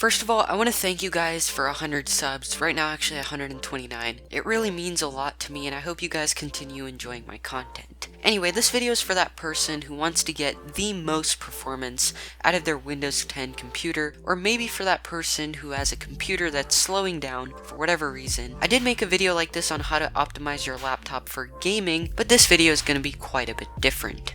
First of all, I want to thank you guys for 100 subs, right now actually 129. It really means a lot to me and I hope you guys continue enjoying my content. Anyway, this video is for that person who wants to get the most performance out of their Windows 10 computer, or maybe for that person who has a computer that's slowing down for whatever reason. I did make a video like this on how to optimize your laptop for gaming, but this video is going to be quite a bit different.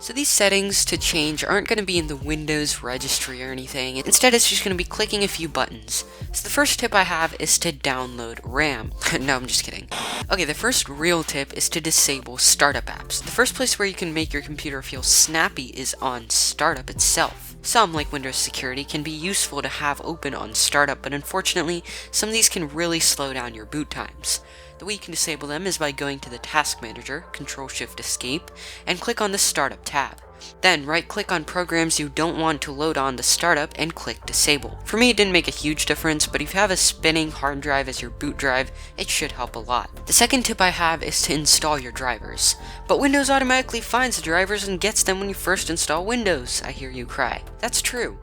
So these settings to change aren't going to be in the Windows registry or anything. Instead, it's just going to be clicking a few buttons. So the first tip I have is to download RAM. No, I'm just kidding. Okay, the first real tip is to disable startup apps. The first place where you can make your computer feel snappy is on startup itself. Some, like Windows Security, can be useful to have open on startup, but unfortunately, some of these can really slow down your boot times. The way you can disable them is by going to the Task Manager, Control-Shift-Escape, and click on the Startup tab. Then right-click on programs you don't want to load on the startup and click Disable. For me, it didn't make a huge difference, but if you have a spinning hard drive as your boot drive, it should help a lot. The second tip I have is to install your drivers. But Windows automatically finds the drivers and gets them when you first install Windows, I hear you cry. That's true.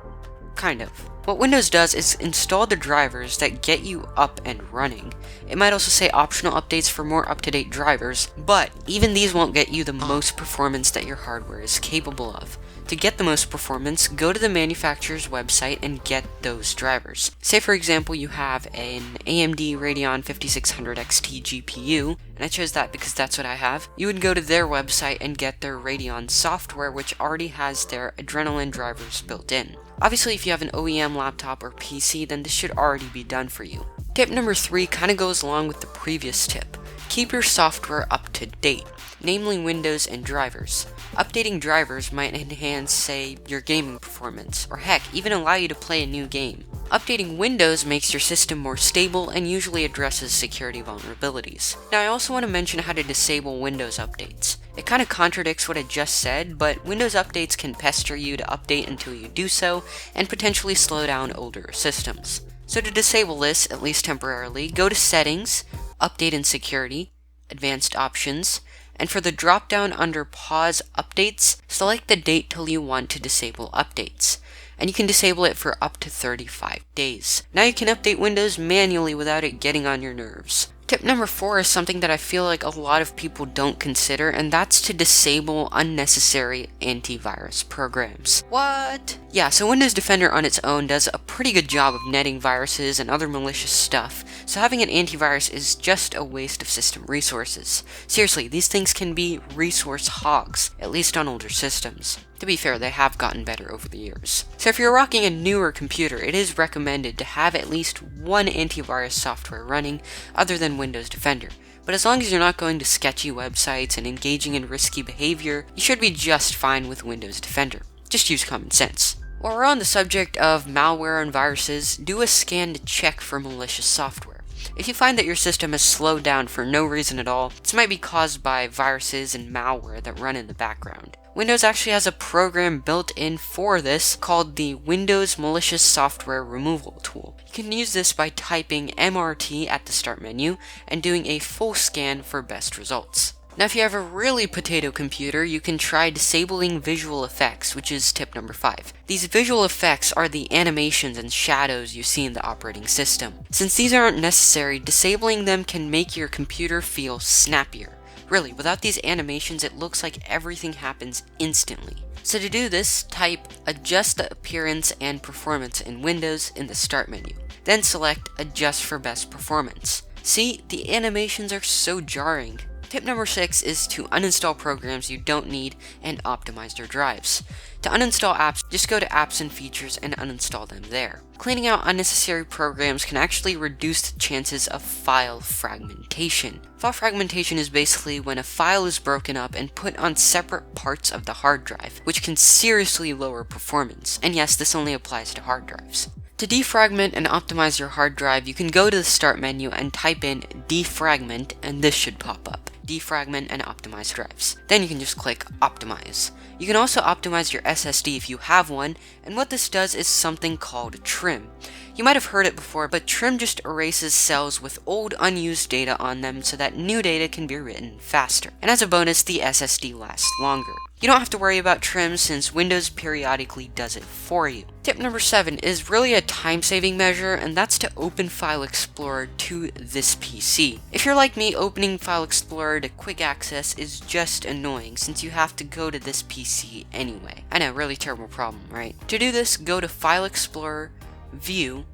Kind of. What Windows does is install the drivers that get you up and running. It might also say optional updates for more up-to-date drivers, but even these won't get you the most performance that your hardware is capable of. To get the most performance, go to the manufacturer's website and get those drivers. Say for example you have an AMD Radeon 5600 XT GPU, and I chose that because that's what I have. You would go to their website and get their Radeon software, which already has their Adrenalin drivers built in. Obviously, if you have an OEM laptop or PC, then this should already be done for you. Tip number 3 kind of goes along with the previous tip. Keep your software up to date, namely Windows and drivers. Updating drivers might enhance, say, your gaming performance, or heck, even allow you to play a new game. Updating Windows makes your system more stable and usually addresses security vulnerabilities. Now, I also want to mention how to disable Windows updates. It kind of contradicts what I just said, but Windows updates can pester you to update until you do so, and potentially slow down older systems. So to disable this, at least temporarily, go to Settings, Update and Security, Advanced Options, and for the drop-down under Pause Updates, select the date till you want to disable updates. And you can disable it for up to 35 days. Now you can update Windows manually without it getting on your nerves. Tip number 4 is something that I feel like a lot of people don't consider, and that's to disable unnecessary antivirus programs. What? Yeah, so Windows Defender on its own does a pretty good job of netting viruses and other malicious stuff, so having an antivirus is just a waste of system resources. Seriously, these things can be resource hogs, at least on older systems. To be fair, they have gotten better over the years. So if you're rocking a newer computer, it is recommended to have at least one antivirus software running other than Windows Defender. But as long as you're not going to sketchy websites and engaging in risky behavior, you should be just fine with Windows Defender. Just use common sense. While we're on the subject of malware and viruses, do a scan to check for malicious software. If you find that your system has slowed down for no reason at all, this might be caused by viruses and malware that run in the background. Windows actually has a program built in for this called the Windows Malicious Software Removal Tool. You can use this by typing MRT at the start menu and doing a full scan for best results. Now if you have a really potato computer, you can try disabling visual effects, which is tip number 5. These visual effects are the animations and shadows you see in the operating system. Since these aren't necessary, disabling them can make your computer feel snappier. Really, without these animations, it looks like everything happens instantly. So to do this, type Adjust the Appearance and Performance in Windows in the Start menu. Then select Adjust for Best Performance. See, the animations are so jarring. Tip number 6 is to uninstall programs you don't need and optimize your drives. To uninstall apps, just go to Apps and Features and uninstall them there. Cleaning out unnecessary programs can actually reduce the chances of file fragmentation. File fragmentation is basically when a file is broken up and put on separate parts of the hard drive, which can seriously lower performance. And yes, this only applies to hard drives. To defragment and optimize your hard drive, you can go to the Start menu and type in defragment, and this should pop up. Defragment and optimize drives. Then you can just click Optimize. You can also optimize your SSD if you have one, and what this does is something called trim. You might have heard it before, but trim just erases cells with old unused data on them so that new data can be written faster. And as a bonus, the SSD lasts longer. You don't have to worry about trim since Windows periodically does it for you. Tip number 7 is really a time-saving measure, and that's to open File Explorer to this PC. If you're like me, opening File Explorer to quick access is just annoying since you have to go to this PC anyway. I know, really terrible problem, right? To do this, go to File Explorer, View,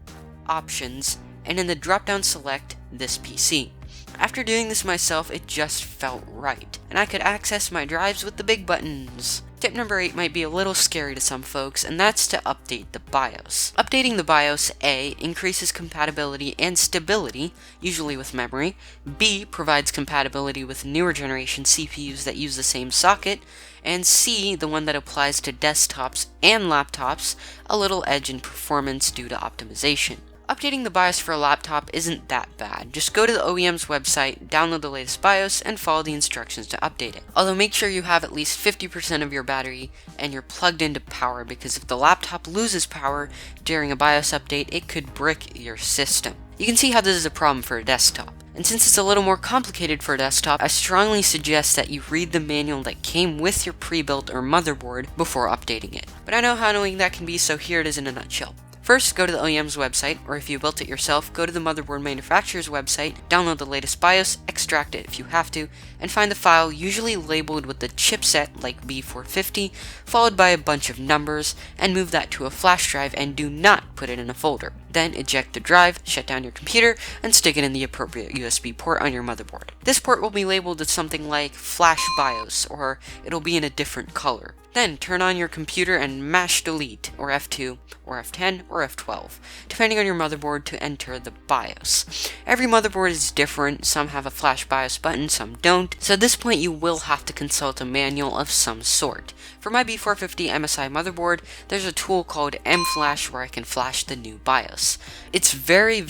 Options, and in the drop-down select this PC. After doing this myself, it just felt right, and I could access my drives with the big buttons. Tip number 8 might be a little scary to some folks, and that's to update the BIOS. Updating the BIOS, A, increases compatibility and stability, usually with memory, B, provides compatibility with newer generation CPUs that use the same socket, and C, the one that applies to desktops and laptops, a little edge in performance due to optimization. Updating the BIOS for a laptop isn't that bad. Just go to the OEM's website, download the latest BIOS, and follow the instructions to update it. Although make sure you have at least 50% of your battery and you're plugged into power, because if the laptop loses power during a BIOS update, it could brick your system. You can see how this is a problem for a desktop. And since it's a little more complicated for a desktop, I strongly suggest that you read the manual that came with your pre-built or motherboard before updating it. But I know how annoying that can be, so here it is in a nutshell. First, go to the OEM's website, or if you built it yourself, go to the motherboard manufacturer's website, download the latest BIOS, extract it if you have to, and find the file usually labeled with the chipset like B450, followed by a bunch of numbers, and move that to a flash drive and do not put it in a folder. Then eject the drive, shut down your computer, and stick it in the appropriate USB port on your motherboard. This port will be labeled as something like Flash BIOS, or it'll be in a different color. Then turn on your computer and mash delete, or F2, or F10, or F12, depending on your motherboard to enter the BIOS. Every motherboard is different, some have a Flash BIOS button, some don't, so at this point you will have to consult a manual of some sort. For my B450 MSI motherboard, there's a tool called mFlash where I can flash the new BIOS. It's very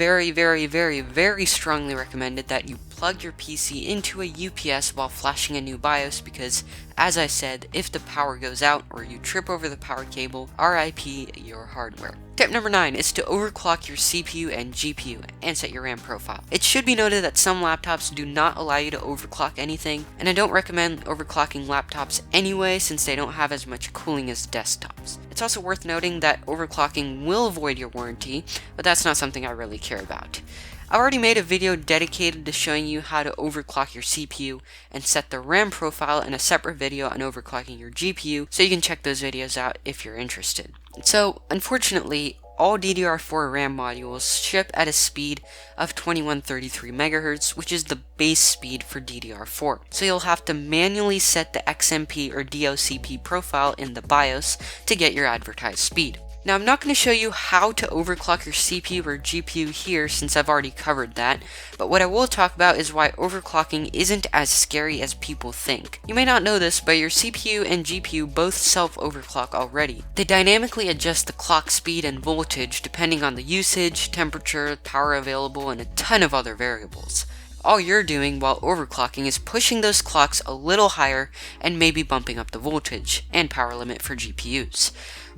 strongly recommended that you plug your PC into a UPS while flashing a new BIOS because, as I said, if the power goes out or you trip over the power cable, RIP your hardware. Tip number 9 is to overclock your CPU and GPU and set your RAM profile. It should be noted that some laptops do not allow you to overclock anything, and I don't recommend overclocking laptops anyway since they don't have as much cooling as desktops. It's also worth noting that overclocking will void your warranty, but that's not something I really care about. I already made a video dedicated to showing you how to overclock your CPU and set the RAM profile in a separate video on overclocking your GPU, so you can check those videos out if you're interested. So, unfortunately, all DDR4 RAM modules ship at a speed of 2133 MHz, which is the base speed for DDR4. So you'll have to manually set the XMP or DOCP profile in the BIOS to get your advertised speed. Now, I'm not going to show you how to overclock your CPU or GPU here since I've already covered that, but what I will talk about is why overclocking isn't as scary as people think. You may not know this, but your CPU and GPU both self-overclock already. They dynamically adjust the clock speed and voltage depending on the usage, temperature, power available, and a ton of other variables. All you're doing while overclocking is pushing those clocks a little higher and maybe bumping up the voltage and power limit for GPUs.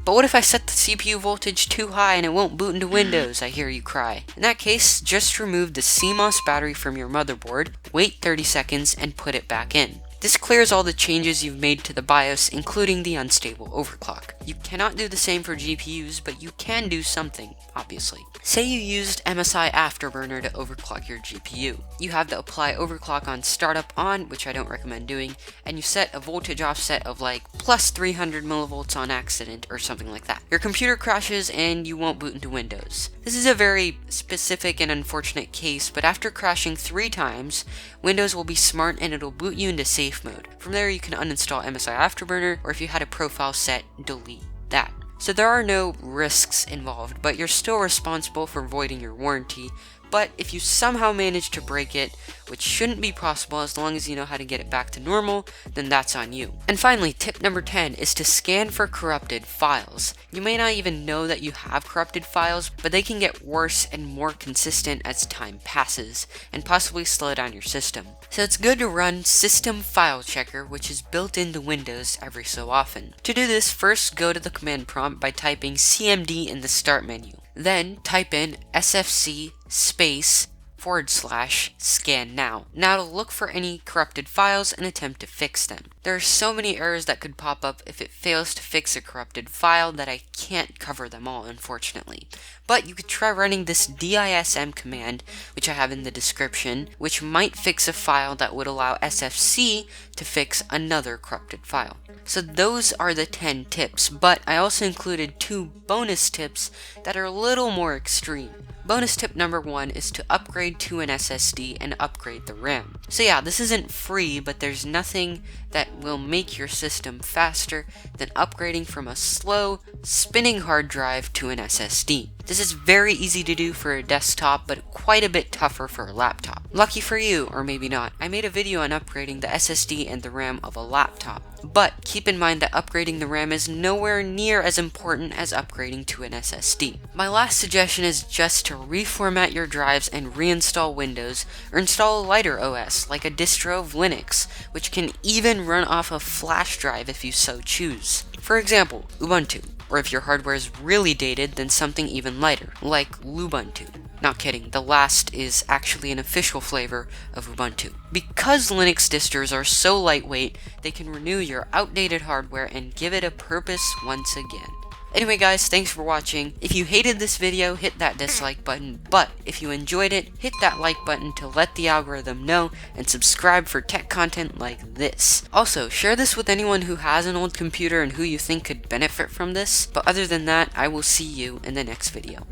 But what if I set the CPU voltage too high and it won't boot into Windows, I hear you cry. In that case, just remove the CMOS battery from your motherboard, wait 30 seconds, and put it back in. This clears all the changes you've made to the BIOS, including the unstable overclock. You cannot do the same for GPUs, but you can do something, obviously. Say you used MSI Afterburner to overclock your GPU. You have to apply overclock on startup on, which I don't recommend doing, and you set a voltage offset of like plus 300 millivolts on accident or something like that. Your computer crashes and you won't boot into Windows. This is a very specific and unfortunate case, but after crashing 3 times, Windows will be smart and it'll boot you into safe mode. From there you can uninstall MSI Afterburner, or if you had a profile set, delete that. So there are no risks involved, but you're still responsible for voiding your warranty. But if you somehow manage to break it, which shouldn't be possible as long as you know how to get it back to normal, then that's on you. And finally, tip number 10 is to scan for corrupted files. You may not even know that you have corrupted files, but they can get worse and more consistent as time passes, and possibly slow down your system. So it's good to run System File Checker, which is built into Windows every so often. To do this, first go to the command prompt by typing CMD in the start menu. Then type in sfc space /scannow. Now to look for any corrupted files and attempt to fix them. There are so many errors that could pop up if it fails to fix a corrupted file that I can't cover them all, unfortunately. But you could try running this DISM command, which I have in the description, which might fix a file that would allow SFC to fix another corrupted file. So those are the 10 tips, but I also included 2 bonus tips that are a little more extreme. Bonus tip number 1 is to upgrade to an SSD and upgrade the RAM. So yeah, this isn't free, but there's nothing that will make your system faster than upgrading from a slow, spinning hard drive to an SSD. This is very easy to do for a desktop, but quite a bit tougher for a laptop. Lucky for you, or maybe not, I made a video on upgrading the SSD and the RAM of a laptop. But keep in mind that upgrading the RAM is nowhere near as important as upgrading to an SSD. My last suggestion is just to reformat your drives and reinstall Windows, or install a lighter OS like a distro of Linux, which can even run off a flash drive if you so choose. For example, Ubuntu, or if your hardware is really dated, then something even lighter, like Lubuntu. Not kidding, the last is actually an official flavor of Ubuntu. Because Linux distros are so lightweight, they can renew your outdated hardware and give it a purpose once again. Anyway guys, thanks for watching. If you hated this video, hit that dislike button, but if you enjoyed it, hit that like button to let the algorithm know, and subscribe for tech content like this. Also, share this with anyone who has an old computer and who you think could benefit from this, but other than that, I will see you in the next video.